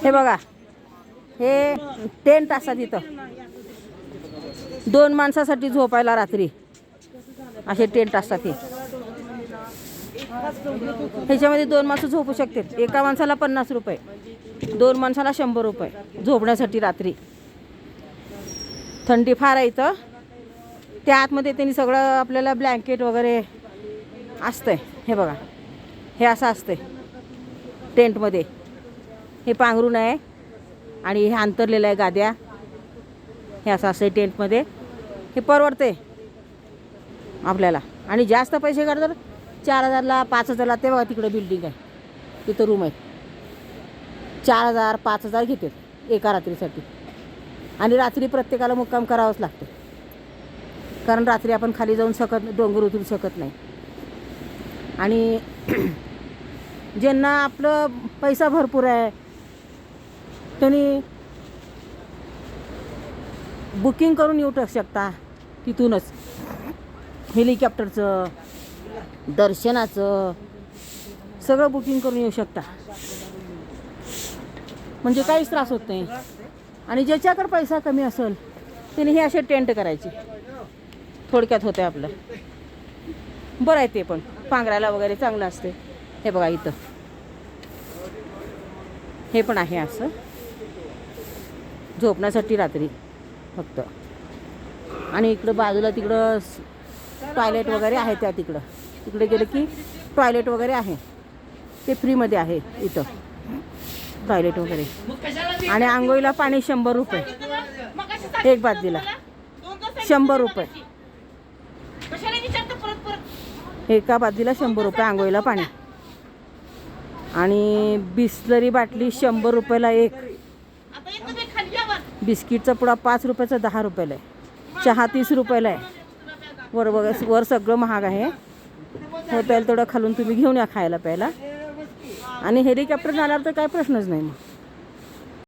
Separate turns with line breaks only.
हे बघा, हे टेंट असतात इथं 2 माणसासाठी झोपायला रात्री. असे टेंट असतात हे. ह्याच्यामध्ये 2 माणसं झोपू शकतात. एका माणसाला 50 रुपये, 2 माणसाला 100 रुपये झोपण्यासाठी रात्री. थंडी फार आहे इथं. त्या आतमध्ये त्यांनी सगळं आपल्याला ब्लँकेट वगैरे असतंय. हे बघा, हे असं असतंय टेंटमध्ये. हे पांघरूण आहे आणि हे अंतरलेलं आहे गाद्या. हे असं असतं टेंटमध्ये. हे परवडते आपल्याला. आणि जास्त पैसे काढतात 4000ला 5000ला. ते बघा तिकडे बिल्डिंग आहे, तिथं रूम आहे. 4000 5000 घेतात एका रात्रीसाठी. आणि रात्री प्रत्येकाला मुक्काम करावंच लागतं, कारण रात्री आपण खाली जाऊन डोंगर उतरू शकत नाही. आणि ज्यांना आपलं पैसा भरपूर आहे त्यांनी बुकिंग करून येऊ शकता तिथूनच. हेलिकॉप्टरचं, दर्शनाचं सगळं बुकिंग करून येऊ शकता. म्हणजे काहीच त्रास होत नाही. आणि ज्याच्याकडे पैसा कमी असेल त्याने हे असे टेंट करायचे. थोडक्यात होते आपलं. बरं आहे ते पण, पांघरायला वगैरे चांगलं असते. हे बघा इथं हे पण आहे असं झोपण्यासाठी रात्री फक्त. आणि इकडं बाजूला तिकडं टॉयलेट वगैरे आहे. त्या तिकडे गेलं की टॉयलेट वगैरे आहे. ते फ्रीमध्ये आहे इथं टॉयलेट वगैरे. आणि आंघोळीला पाणी 100 रुपये एक बादलीला. 100 रुपये एका बादलीला. 100 रुपये आंघोळीला पाणी. आणि बिस्लरी बाटली 100 रुपयाला एक. बिस्किटचा पुडा 5 रुपयाचा 10 रुपयाला आहे. चहा 30 रुपयाला आहे. वर सगळं महाग आहे. होता येईल तेवढं खालून तुम्ही घेऊन या खायला प्यायला. आणि हेलिकॉप्टर जाणार तर काय प्रश्नच नाही मग.